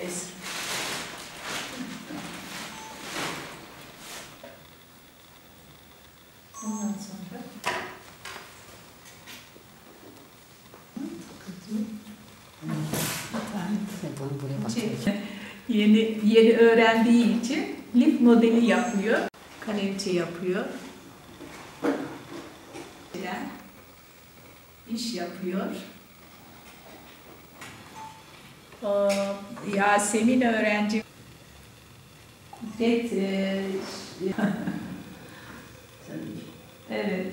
Eski. Ondan sonra yeni öğrendiği için lif modeli yapıyor. Kalemçe yapıyor. İş yapıyor. Yasemin öğrenci evet.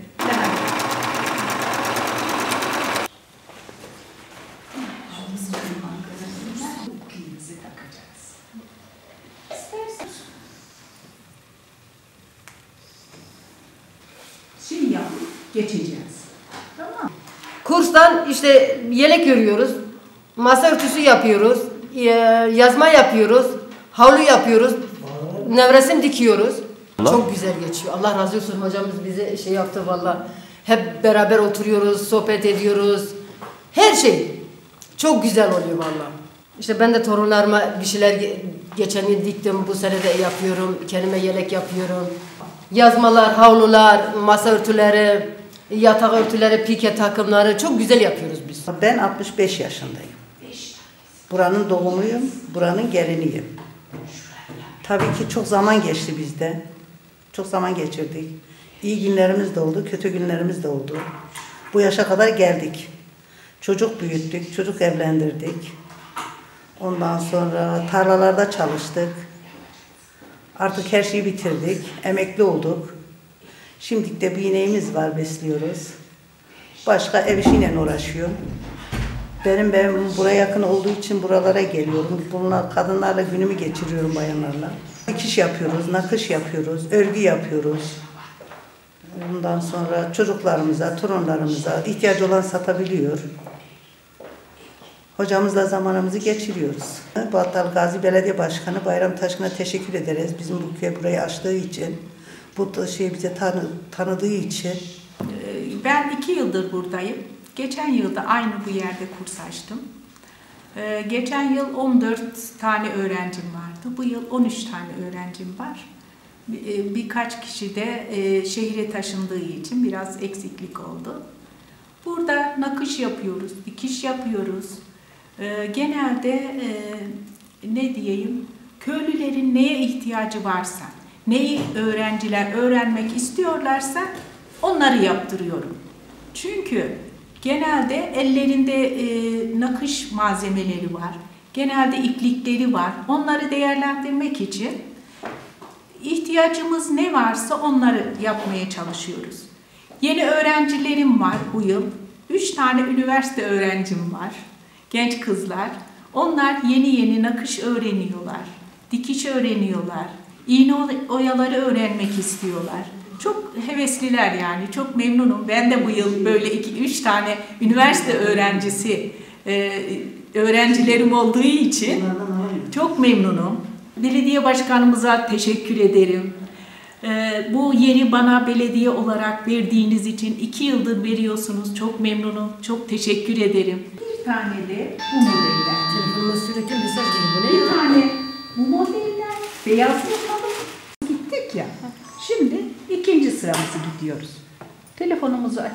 Şimdi yapıp geçeceğiz. Tamam. Kurstan işte yelek örüyoruz, masa örtüsü yapıyoruz, yazma yapıyoruz, havlu yapıyoruz, nevresim dikiyoruz. Çok güzel geçiyor. Allah razı olsun, hocamız bize şey yaptı valla. Hep beraber oturuyoruz, sohbet ediyoruz. Her şey çok güzel oluyor valla. İşte ben de torunlarıma bir şeyler geçen yıl diktim, bu sene de yapıyorum. Kendime yelek yapıyorum. Yazmalar, havlular, masa örtüleri, yatak örtüleri, pike takımları çok güzel yapıyoruz biz. Ben 65 yaşındayım. Buranın doğumluyum, buranın geliniyim. Tabii ki çok zaman geçti bizde. Çok zaman geçirdik. İyi günlerimiz de oldu, kötü günlerimiz de oldu. Bu yaşa kadar geldik. Çocuk büyüttük, çocuk evlendirdik. Ondan sonra tarlalarda çalıştık. Artık her şeyi bitirdik, emekli olduk. Şimdi de bir ineğimiz var, besliyoruz. Başka ev işiyle uğraşıyorum. Benim buraya yakın olduğu için buralara geliyorum. Bunlar kadınlarla günümü geçiriyorum, bayanlarla. Dikiş yapıyoruz, nakış yapıyoruz, örgü yapıyoruz. Ondan sonra çocuklarımıza, torunlarımıza ihtiyacı olan satabiliyor. Hocamızla zamanımızı geçiriyoruz. Battal Gazi Belediye Başkanı Bayram Taşkın'a teşekkür ederiz. Bizim bu köy burayı açtığı için, bu şeyi bize tanıdığı için. Ben 2 yıldır buradayım. Geçen yılda aynı bu yerde kurs açtım. Geçen yıl 14 tane öğrencim vardı. Bu yıl 13 tane öğrencim var. Birkaç kişi de şehire taşındığı için biraz eksiklik oldu. Burada nakış yapıyoruz, dikiş yapıyoruz. Genelde ne diyeyim, köylülerin neye ihtiyacı varsa, neyi öğrenciler öğrenmek istiyorlarsa onları yaptırıyorum. Çünkü genelde ellerinde nakış malzemeleri var, genelde iplikleri var. Onları değerlendirmek için ihtiyacımız ne varsa onları yapmaya çalışıyoruz. Yeni öğrencilerim var bu yıl. 3 tane üniversite öğrencim var. Genç kızlar. Onlar yeni nakış öğreniyorlar. Dikiş öğreniyorlar. İğne oyaları öğrenmek istiyorlar. Çok hevesliler yani. Çok memnunum. Ben de bu yıl böyle 2-3 tane üniversite öğrencilerim olduğu için çok memnunum. Belediye başkanımıza teşekkür ederim. Bu yeri bana belediye olarak verdiğiniz için 2 yıldır veriyorsunuz. Çok memnunum. Çok teşekkür ederim. Bir tane de bu modeller. Telefonuma sürekli mesaj geliyor. Bir tane bu modeller. Beyaz yapalım. Gittik ya. Şimdi 2. sıramızı gidiyoruz. Telefonumuzu aç.